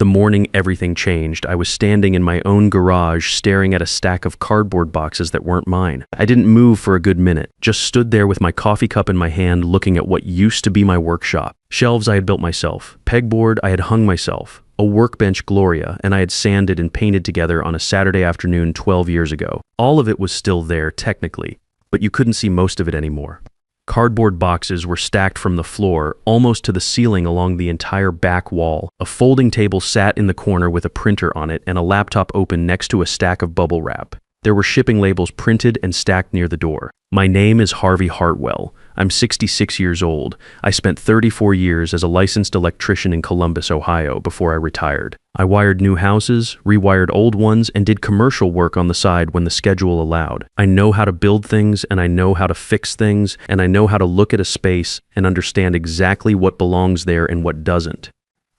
The morning everything changed, I was standing in my own garage staring at a stack of cardboard boxes that weren't mine. I didn't move for a good minute, just stood there with my coffee cup in my hand looking at what used to be my workshop. Shelves I had built myself, pegboard I had hung myself, a workbench Gloria, and I had sanded and painted together on a Saturday afternoon 12 years ago. All of it was still there, technically, but you couldn't see most of it anymore. Cardboard boxes were stacked from the floor, almost to the ceiling along the entire back wall. A folding table sat in the corner with a printer on it and a laptop open next to a stack of bubble wrap. There were shipping labels printed and stacked near the door. My name is Harvey Hartwell. I'm 66 years old. I spent 34 years as a licensed electrician in Columbus, Ohio, before I retired. I wired new houses, rewired old ones, and did commercial work on the side when the schedule allowed. I know how to build things, and I know how to fix things, and I know how to look at a space and understand exactly what belongs there and what doesn't.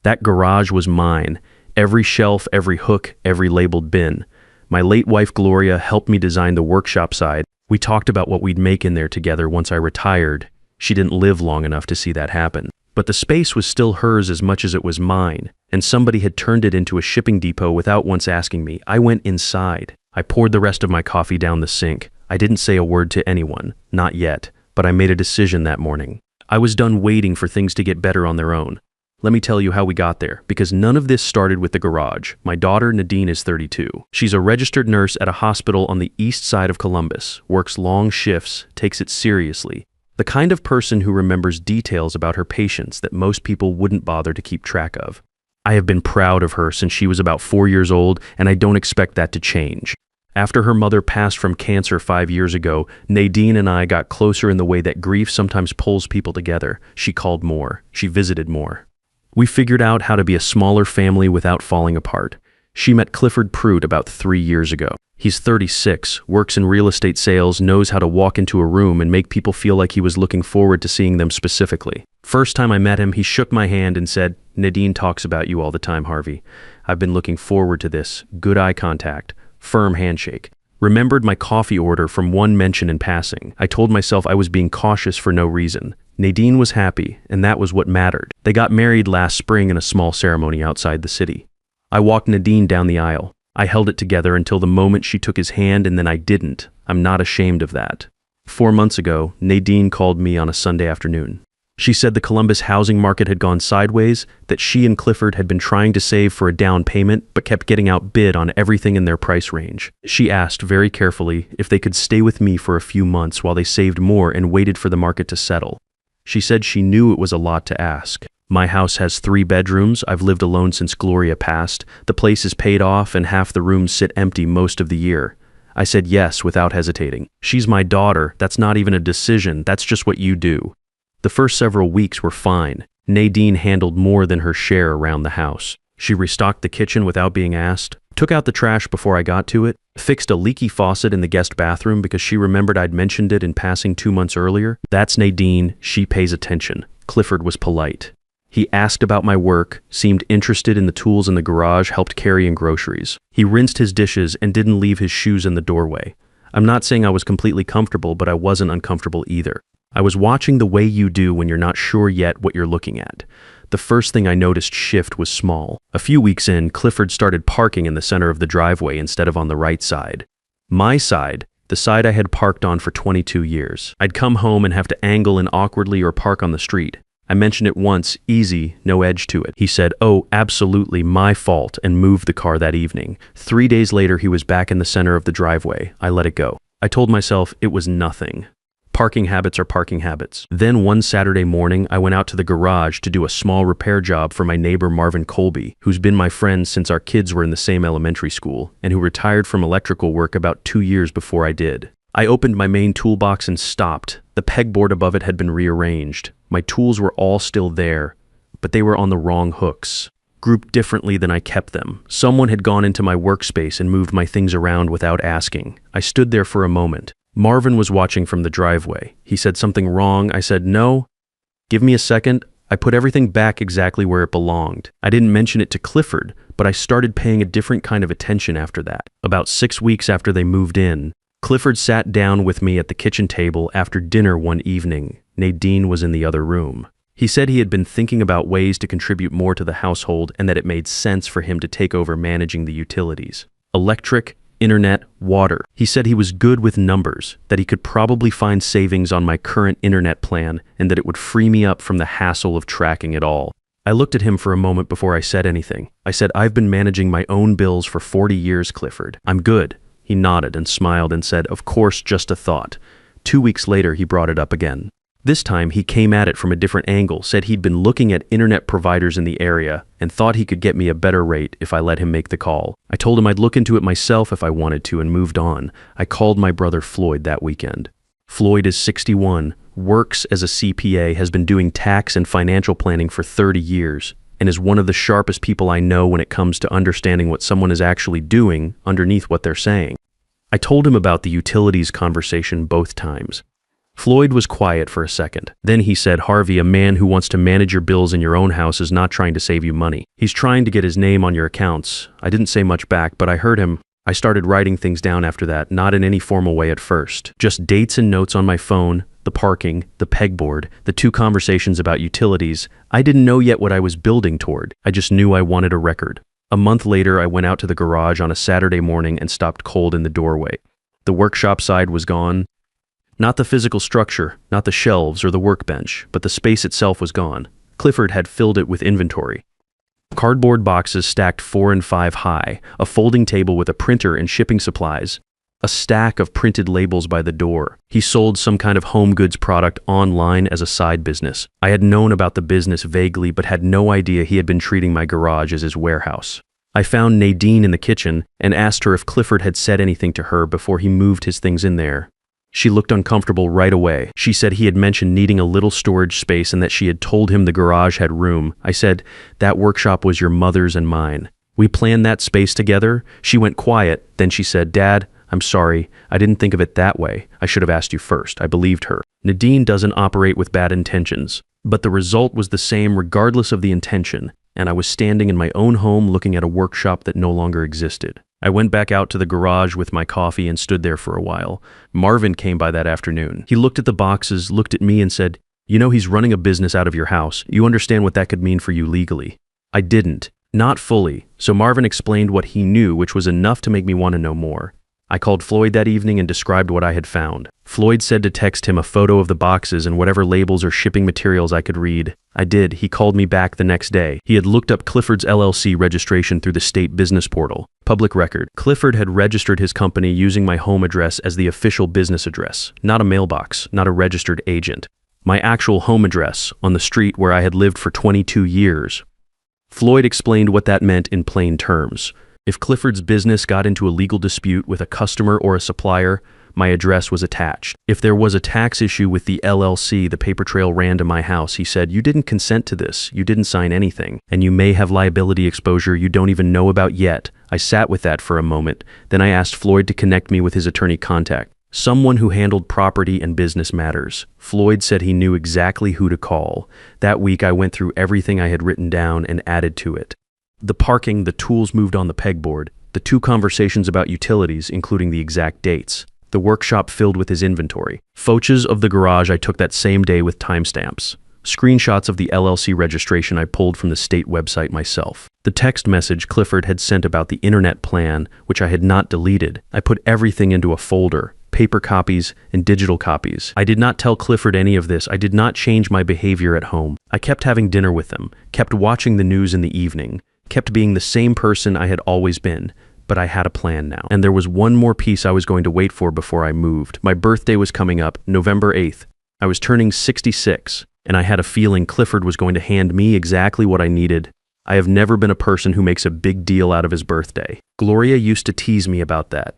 That garage was mine. Every shelf, every hook, every labeled bin. My late wife Gloria helped me design the workshop side. We talked about what we'd make in there together once I retired. She didn't live long enough to see that happen. But the space was still hers as much as it was mine, and somebody had turned it into a shipping depot without once asking me. I went inside. I poured the rest of my coffee down the sink. I didn't say a word to anyone, not yet, but I made a decision that morning. I was done waiting for things to get better on their own. Let me tell you how we got there, because none of this started with the garage. My daughter, Nadine, is 32. She's a registered nurse at a hospital on the east side of Columbus, works long shifts, takes it seriously. The kind of person who remembers details about her patients that most people wouldn't bother to keep track of. I have been proud of her since she was about 4 years old, and I don't expect that to change. After her mother passed from cancer 5 years ago, Nadine and I got closer in the way that grief sometimes pulls people together. She called more. She visited more. We figured out how to be a smaller family without falling apart. She met Clifford Pruitt about 3 years ago. He's 36, works in real estate sales, knows how to walk into a room and make people feel like he was looking forward to seeing them specifically. First time I met him, he shook my hand and said, "Nadine talks about you all the time, Harvey. I've been looking forward to this." Good eye contact, firm handshake. Remembered my coffee order from one mention in passing. I told myself I was being cautious for no reason. Nadine was happy, and that was what mattered. They got married last spring in a small ceremony outside the city. I walked Nadine down the aisle. I held it together until the moment she took his hand, and then I didn't. I'm not ashamed of that. 4 months ago, Nadine called me on a Sunday afternoon. She said the Columbus housing market had gone sideways, that she and Clifford had been trying to save for a down payment but kept getting outbid on everything in their price range. She asked very carefully if they could stay with me for a few months while they saved more and waited for the market to settle. She said she knew it was a lot to ask. My house has 3 bedrooms. I've lived alone since Gloria passed. The place is paid off and half the rooms sit empty most of the year. I said yes without hesitating. She's my daughter. That's not even a decision. That's just what you do. The first several weeks were fine. Nadine handled more than her share around the house. She restocked the kitchen without being asked, took out the trash before I got to it, fixed a leaky faucet in the guest bathroom because she remembered I'd mentioned it in passing 2 months earlier. That's Nadine. She pays attention. Clifford was polite. He asked about my work, seemed interested in the tools in the garage, helped carrying groceries. He rinsed his dishes and didn't leave his shoes in the doorway. I'm not saying I was completely comfortable, but I wasn't uncomfortable either. I was watching the way you do when you're not sure yet what you're looking at. The first thing I noticed shift was small. A few weeks in, Clifford started parking in the center of the driveway instead of on the right side. My side, the side I had parked on for 22 years. I'd come home and have to angle in awkwardly or park on the street. I mentioned it once, easy, no edge to it. He said, "Oh, absolutely, my fault," and moved the car that evening. 3 days later, he was back in the center of the driveway. I let it go. I told myself it was nothing. Parking habits are parking habits. Then one Saturday morning, I went out to the garage to do a small repair job for my neighbor Marvin Colby, who's been my friend since our kids were in the same elementary school, and who retired from electrical work about 2 years before I did. I opened my main toolbox and stopped. The pegboard above it had been rearranged. My tools were all still there, but they were on the wrong hooks, grouped differently than I kept them. Someone had gone into my workspace and moved my things around without asking. I stood there for a moment. Marvin was watching from the driveway. He said something wrong. I said, "No. Give me a second." I put everything back exactly where it belonged. I didn't mention it to Clifford, but I started paying a different kind of attention after that. About 6 weeks after they moved in, Clifford sat down with me at the kitchen table after dinner one evening. Nadine was in the other room. He said he had been thinking about ways to contribute more to the household and that it made sense for him to take over managing the utilities. Electric, internet, water. He said he was good with numbers, that he could probably find savings on my current internet plan, and that it would free me up from the hassle of tracking it all. I looked at him for a moment before I said anything. I said, "I've been managing my own bills for 40 years, Clifford. I'm good." He nodded and smiled and said, "Of course, just a thought." 2 weeks later, he brought it up again. This time, he came at it from a different angle, said he'd been looking at internet providers in the area and thought he could get me a better rate if I let him make the call. I told him I'd look into it myself if I wanted to and moved on. I called my brother Floyd that weekend. Floyd is 61, works as a CPA, has been doing tax and financial planning for 30 years, and is one of the sharpest people I know when it comes to understanding what someone is actually doing underneath what they're saying. I told him about the utilities conversation both times. Floyd was quiet for a second. Then he said, "Harvey, a man who wants to manage your bills in your own house is not trying to save you money. He's trying to get his name on your accounts." I didn't say much back, but I heard him. I started writing things down after that, not in any formal way at first. Just dates and notes on my phone, the parking, the pegboard, the 2 conversations about utilities. I didn't know yet what I was building toward. I just knew I wanted a record. A month later, I went out to the garage on a Saturday morning and stopped cold in the doorway. The workshop side was gone. Not the physical structure, not the shelves or the workbench, but the space itself was gone. Clifford had filled it with inventory. Cardboard boxes stacked 4 and 5 high, a folding table with a printer and shipping supplies, a stack of printed labels by the door. He sold some kind of home goods product online as a side business. I had known about the business vaguely, but had no idea he had been treating my garage as his warehouse. I found Nadine in the kitchen and asked her if Clifford had said anything to her before he moved his things in there. She looked uncomfortable right away. She said he had mentioned needing a little storage space and that she had told him the garage had room. I said, "That workshop was your mother's and mine. We planned that space together." She went quiet. Then she said, "Dad, I'm sorry. I didn't think of it that way. I should have asked you first." I believed her. Nadine doesn't operate with bad intentions. But the result was the same regardless of the intention, and I was standing in my own home looking at a workshop that no longer existed. I went back out to the garage with my coffee and stood there for a while. Marvin came by that afternoon. He looked at the boxes, looked at me and said, "You know he's running a business out of your house. You understand what that could mean for you legally." I didn't. Not fully. So Marvin explained what he knew, which was enough to make me want to know more. I called Floyd that evening and described what I had found. Floyd said to text him a photo of the boxes and whatever labels or shipping materials I could read. I did. He called me back the next day. He had looked up Clifford's LLC registration through the state business portal. Public record. Clifford had registered his company using my home address as the official business address, not a mailbox, not a registered agent. My actual home address on the street where I had lived for 22 years. Floyd explained what that meant in plain terms. If Clifford's business got into a legal dispute with a customer or a supplier, my address was attached. If there was a tax issue with the LLC, the paper trail ran to my house. He said, "You didn't consent to this, you didn't sign anything, and you may have liability exposure you don't even know about yet." I sat with that for a moment. Then I asked Floyd to connect me with his attorney contact, someone who handled property and business matters. Floyd said he knew exactly who to call. That week I went through everything I had written down and added to it. The parking, the tools moved on the pegboard, the 2 conversations about utilities, including the exact dates, the workshop filled with his inventory, photos of the garage I took that same day with timestamps, screenshots of the LLC registration I pulled from the state website myself, the text message Clifford had sent about the internet plan, which I had not deleted. I put everything into a folder, paper copies and digital copies. I did not tell Clifford any of this. I did not change my behavior at home. I kept having dinner with him, kept watching the news in the evening, kept being the same person I had always been, but I had a plan now. And there was one more piece I was going to wait for before I moved. My birthday was coming up, November 8th. I was turning 66, and I had a feeling Clifford was going to hand me exactly what I needed. I have never been a person who makes a big deal out of his birthday. Gloria used to tease me about that.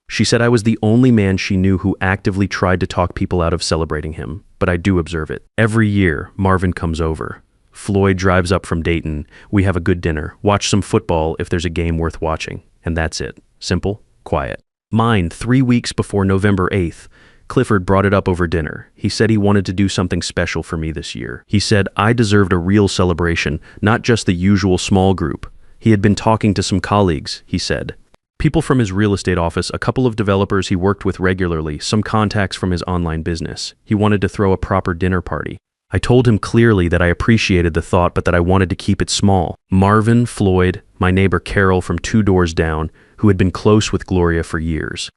She said I was the only man she knew who actively tried to talk people out of celebrating him, but I do observe it. Every year, Marvin comes over. Floyd drives up from Dayton. We have a good dinner, watch some football if there's a game worth watching, and that's it. Simple, quiet. Mine, 3 weeks before November 8th, Clifford brought it up over dinner. He said he wanted to do something special for me this year. He said I deserved a real celebration, not just the usual small group. He had been talking to some colleagues, he said. People from his real estate office, a couple of developers he worked with regularly, some contacts from his online business. He wanted to throw a proper dinner party. I told him clearly that I appreciated the thought, but that I wanted to keep it small. Marvin, Floyd, my neighbor Carol from 2 doors down, who had been close with Gloria for years.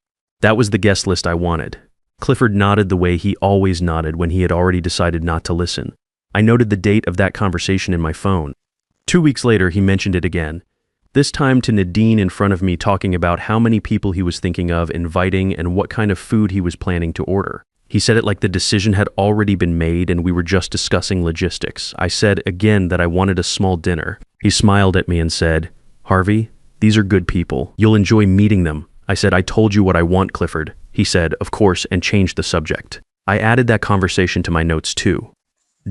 That was the guest list I wanted. Clifford nodded the way he always nodded when he had already decided not to listen. I noted the date of that conversation in my phone. 2 weeks later, he mentioned it again. This time to Nadine in front of me, talking about how many people he was thinking of inviting and what kind of food he was planning to order. He said it like the decision had already been made and we were just discussing logistics. I said again that I wanted a small dinner. He smiled at me and said, "Harvey, these are good people. You'll enjoy meeting them." I said, "I told you what I want, Clifford." He said, "Of course," and changed the subject. I added that conversation to my notes too.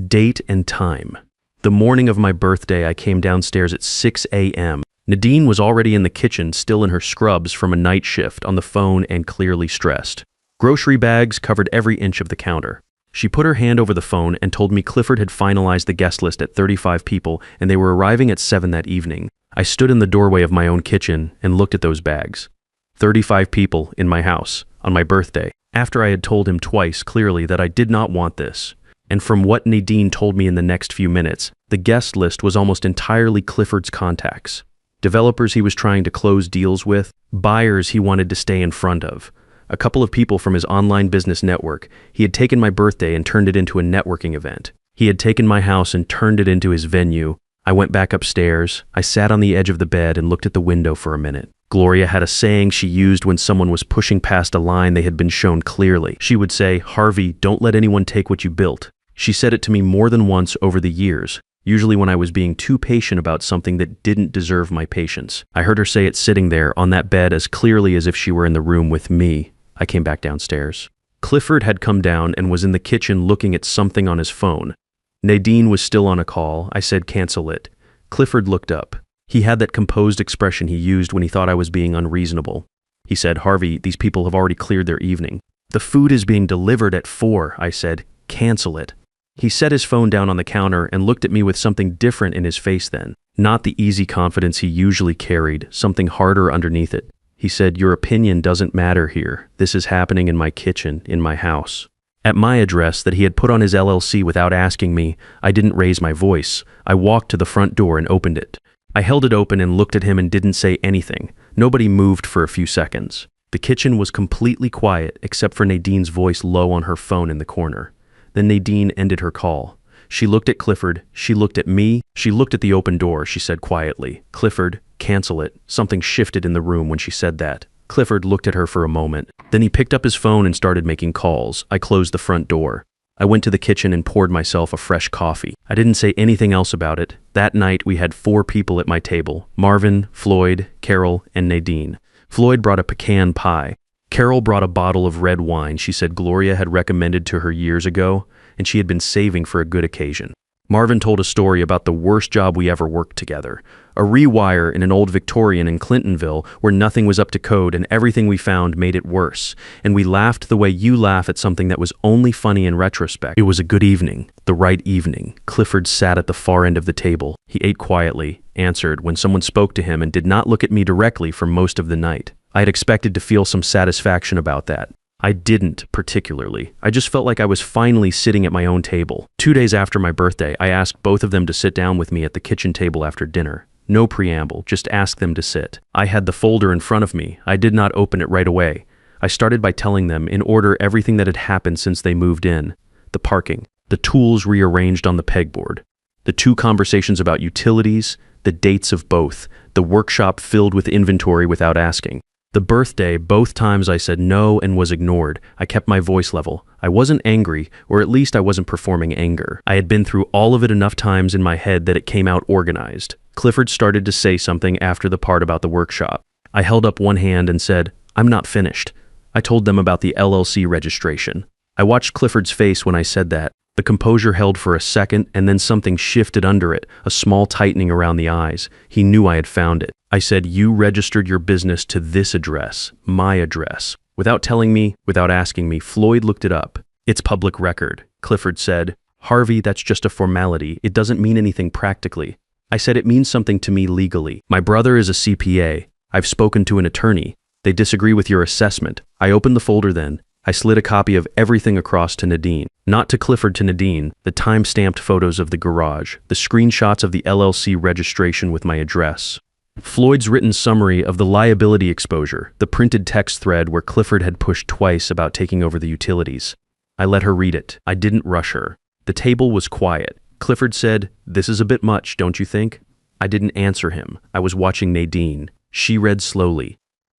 Date and time. The morning of my birthday, I came downstairs at 6 a.m. Nadine was already in the kitchen, still in her scrubs from a night shift, on the phone and clearly stressed. Grocery bags covered every inch of the counter. She put her hand over the phone and told me Clifford had finalized the guest list at 35 people and they were arriving at 7 that evening. I stood in the doorway of my own kitchen and looked at those bags. 35 people in my house on my birthday, after I had told him twice clearly that I did not want this. And from what Nadine told me in the next few minutes, the guest list was almost entirely Clifford's contacts. Developers he was trying to close deals with, buyers he wanted to stay in front of. A couple of people from his online business network. He had taken my birthday and turned it into a networking event. He had taken my house and turned it into his venue. I went back upstairs. I sat on the edge of the bed and looked at the window for a minute. Gloria had a saying she used when someone was pushing past a line they had been shown clearly. She would say, "Harvey, don't let anyone take what you built." She said it to me more than once over the years, usually when I was being too patient about something that didn't deserve my patience. I heard her say it sitting there on that bed as clearly as if she were in the room with me. I came back downstairs. Clifford had come down and was in the kitchen looking at something on his phone. Nadine was still on a call. I said, "Cancel it." Clifford looked up. He had that composed expression he used when he thought I was being unreasonable. He said, "Harvey, these people have already cleared their evening." "The food is being delivered at 4, I said, "Cancel it." He set his phone down on the counter and looked at me with something different in his face then. Not the easy confidence he usually carried, something harder underneath it. He said, "Your opinion doesn't matter here. This is happening in my kitchen, in my house." At my address that he had put on his LLC without asking me, I didn't raise my voice. I walked to the front door and opened it. I held it open and looked at him and didn't say anything. Nobody moved for a few seconds. The kitchen was completely quiet except for Nadine's voice low on her phone in the corner. Then Nadine ended her call. She looked at Clifford. She looked at me. She looked at the open door. She said quietly, "Clifford, cancel it." Something shifted in the room when she said that. Clifford looked at her for a moment. Then he picked up his phone and started making calls. I closed the front door. I went to the kitchen and poured myself a fresh coffee. I didn't say anything else about it. That night we had 4 people at my table: Marvin, Floyd, Carol, and Nadine. Floyd brought a pecan pie. Carol brought a bottle of red wine she said Gloria had recommended to her years ago, and she had been saving for a good occasion. Marvin told a story about the worst job we ever worked together. A rewire in an old Victorian in Clintonville where nothing was up to code and everything we found made it worse. And we laughed the way you laugh at something that was only funny in retrospect. It was a good evening, the right evening. Clifford sat at the far end of the table. He ate quietly, answered when someone spoke to him, and did not look at me directly for most of the night. I had expected to feel some satisfaction about that. I didn't, particularly. I just felt like I was finally sitting at my own table. 2 days after my birthday, I asked both of them to sit down with me at the kitchen table after dinner. No preamble, just ask them to sit. I had the folder in front of me. I did not open it right away. I started by telling them, in order, everything that had happened since they moved in. The parking, the tools rearranged on the pegboard, the 2 conversations about utilities, the dates of both, the workshop filled with inventory without asking. The birthday, both times I said no and was ignored. I kept my voice level. I wasn't angry, or at least I wasn't performing anger. I had been through all of it enough times in my head that it came out organized. Clifford started to say something after the part about the workshop. I held up one hand and said, "I'm not finished." I told them about the LLC registration. I watched Clifford's face when I said that. The composure held for a second, and then something shifted under it, a small tightening around the eyes. He knew I had found it. I said, "You registered your business to this address, my address." Without telling me, without asking me, Floyd looked it up. "It's public record." Clifford said, "Harvey, that's just a formality. It doesn't mean anything practically." I said, "It means something to me legally. My brother is a CPA. I've spoken to an attorney. They disagree with your assessment." I opened the folder then. I slid a copy of everything across to Nadine. Not to Clifford, to Nadine, the time-stamped photos of the garage, the screenshots of the LLC registration with my address, Floyd's written summary of the liability exposure, the printed text thread where Clifford had pushed twice about taking over the utilities. I let her read it. I didn't rush her. The table was quiet. Clifford said, "This is a bit much, don't you think?" I didn't answer him. I was watching Nadine. She read slowly.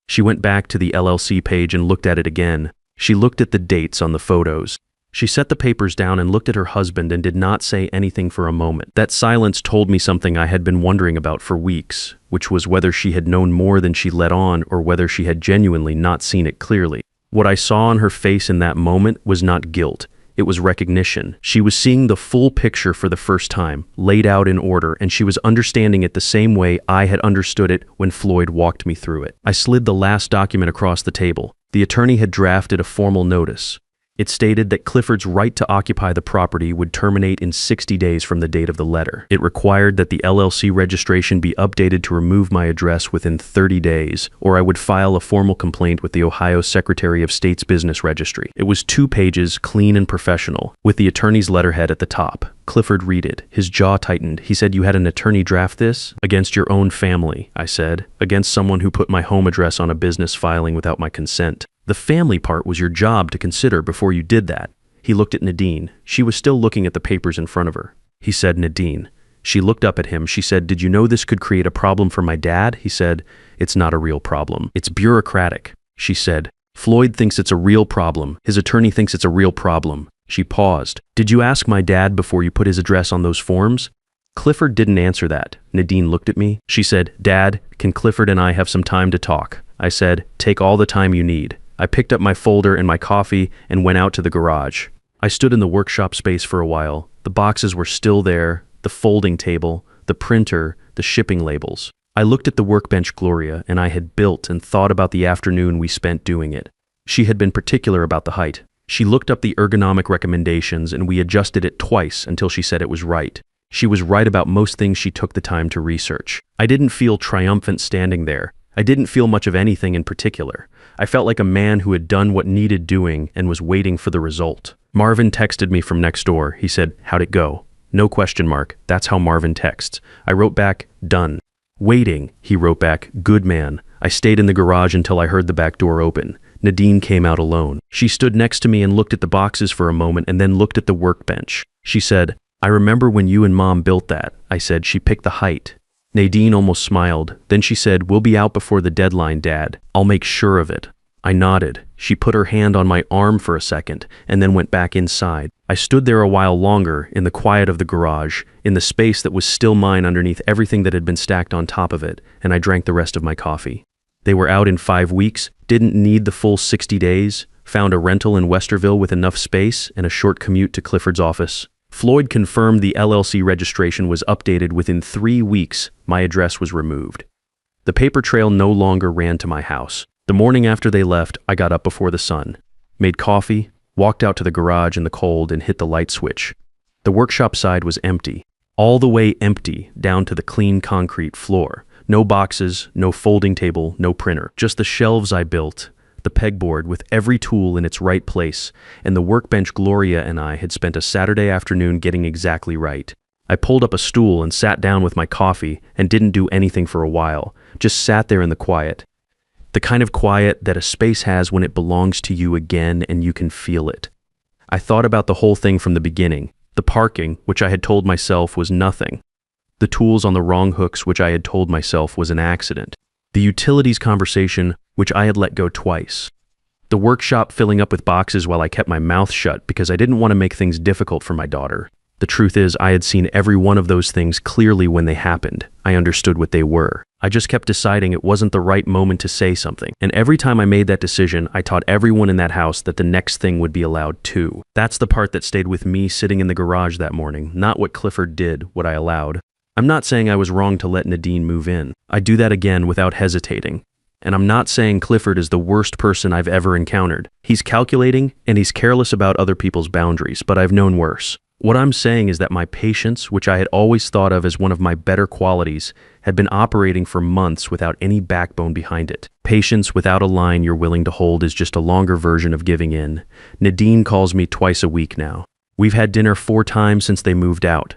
She went back to the LLC page and looked at it again. She looked at the dates on the photos. She set the papers down and looked at her husband and did not say anything for a moment. That silence told me something I had been wondering about for weeks, which was whether she had known more than she let on or whether she had genuinely not seen it clearly. What I saw on her face in that moment was not guilt. It was recognition. She was seeing the full picture for the first time, laid out in order, and she was understanding it the same way I had understood it when Floyd walked me through it. I slid the last document across the table. The attorney had drafted a formal notice. It stated that Clifford's right to occupy the property would terminate in 60 days from the date of the letter. It required that the LLC registration be updated to remove my address within 30 days, or I would file a formal complaint with the Ohio Secretary of State's Business Registry. It was 2 pages, clean and professional, with the attorney's letterhead at the top. Clifford read it. His jaw tightened. He said, "You had an attorney draft this? Against your own family," I said. "Against someone who put my home address on a business filing without my consent. The family part was your job to consider before you did that." He looked at Nadine. She was still looking at the papers in front of her. He said, "Nadine." She looked up at him. She said, "Did you know this could create a problem for my dad?" He said, "It's not a real problem. It's bureaucratic." She said, "Floyd thinks it's a real problem. His attorney thinks it's a real problem." She paused. "Did you ask my dad before you put his address on those forms?" Clifford didn't answer that. Nadine looked at me. She said, "Dad, can Clifford and I have some time to talk?" I said, "Take all the time you need." I picked up my folder and my coffee and went out to the garage. I stood in the workshop space for a while. The boxes were still there, the folding table, the printer, the shipping labels. I looked at the workbench Gloria and I had built and thought about the afternoon we spent doing it. She had been particular about the height. She looked up the ergonomic recommendations and we adjusted it twice until she said it was right. She was right about most things she took the time to research. I didn't feel triumphant standing there. I didn't feel much of anything in particular. I felt like a man who had done what needed doing and was waiting for the result. Marvin texted me from next door. He said, "How'd it go?" No question mark. That's how Marvin texts. I wrote back, "Done." "Waiting," he wrote back, "Good man." I stayed in the garage until I heard the back door open. Nadine came out alone. She stood next to me and looked at the boxes for a moment and then looked at the workbench. She said, "I remember when you and Mom built that." I said, "She picked the height." Nadine almost smiled. Then she said, "We'll be out before the deadline, Dad. I'll make sure of it." I nodded. She put her hand on my arm for a second and then went back inside. I stood there a while longer in the quiet of the garage, in the space that was still mine underneath everything that had been stacked on top of it, and I drank the rest of my coffee. They were out in 5 weeks, didn't need the full 60 days, found a rental in Westerville with enough space and a short commute to Clifford's office. Floyd confirmed the LLC registration was updated within 3 weeks. My address was removed. The paper trail no longer ran to my house. The morning after they left, I got up before the sun, made coffee, walked out to the garage in the cold and hit the light switch. The workshop side was empty, all the way empty down to the clean concrete floor. No boxes, no folding table, no printer. Just the shelves I built, the pegboard with every tool in its right place, and the workbench Gloria and I had spent a Saturday afternoon getting exactly right. I pulled up a stool and sat down with my coffee and didn't do anything for a while, just sat there in the quiet. The kind of quiet that a space has when it belongs to you again and you can feel it. I thought about the whole thing from the beginning. The parking, which I had told myself was nothing. The tools on the wrong hooks, which I had told myself was an accident. The utilities conversation, which I had let go twice. The workshop filling up with boxes while I kept my mouth shut because I didn't want to make things difficult for my daughter. The truth is, I had seen every one of those things clearly when they happened. I understood what they were. I just kept deciding it wasn't the right moment to say something. And every time I made that decision, I taught everyone in that house that the next thing would be allowed too. That's the part that stayed with me sitting in the garage that morning, not what Clifford did, what I allowed. I'm not saying I was wrong to let Nadine move in. I'd do that again without hesitating. And I'm not saying Clifford is the worst person I've ever encountered. He's calculating and he's careless about other people's boundaries, but I've known worse. What I'm saying is that my patience, which I had always thought of as one of my better qualities, had been operating for months without any backbone behind it. Patience without a line you're willing to hold is just a longer version of giving in. Nadine calls me twice a week now. We've had dinner 4 times since they moved out.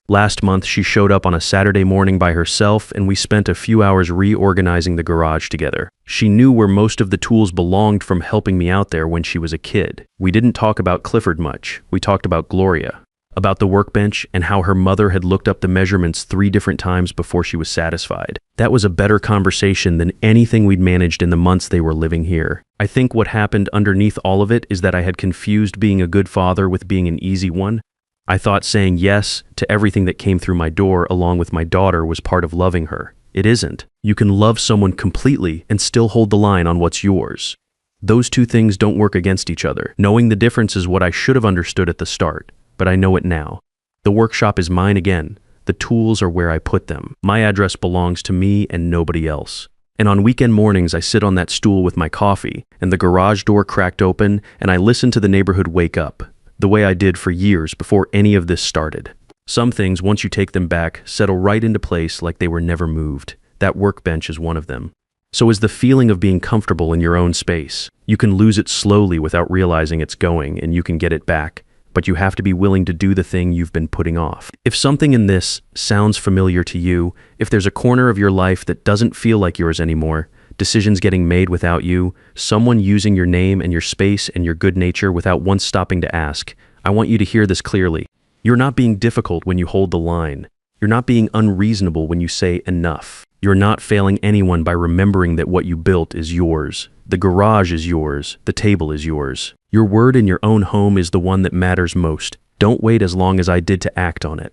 Last month, she showed up on a Saturday morning by herself, and we spent a few hours reorganizing the garage together. She knew where most of the tools belonged from helping me out there when she was a kid. We didn't talk about Clifford much. We talked about Gloria, about the workbench, and how her mother had looked up the measurements 3 different times before she was satisfied. That was a better conversation than anything we'd managed in the months they were living here. I think what happened underneath all of it is that I had confused being a good father with being an easy one. I thought saying yes to everything that came through my door along with my daughter was part of loving her. It isn't. You can love someone completely and still hold the line on what's yours. Those 2 things don't work against each other. Knowing the difference is what I should have understood at the start, but I know it now. The workshop is mine again. The tools are where I put them. My address belongs to me and nobody else. And on weekend mornings, I sit on that stool with my coffee, and the garage door cracked open, and I listen to the neighborhood wake up, the way I did for years before any of this started. Some things, once you take them back, settle right into place like they were never moved. That workbench is one of them. So is the feeling of being comfortable in your own space. You can lose it slowly without realizing it's going, and you can get it back, but you have to be willing to do the thing you've been putting off. If something in this sounds familiar to you, if there's a corner of your life that doesn't feel like yours anymore, decisions getting made without you, someone using your name and your space and your good nature without once stopping to ask, I want you to hear this clearly. You're not being difficult when you hold the line. You're not being unreasonable when you say enough. You're not failing anyone by remembering that what you built is yours. The garage is yours. The table is yours. Your word in your own home is the one that matters most. Don't wait as long as I did to act on it.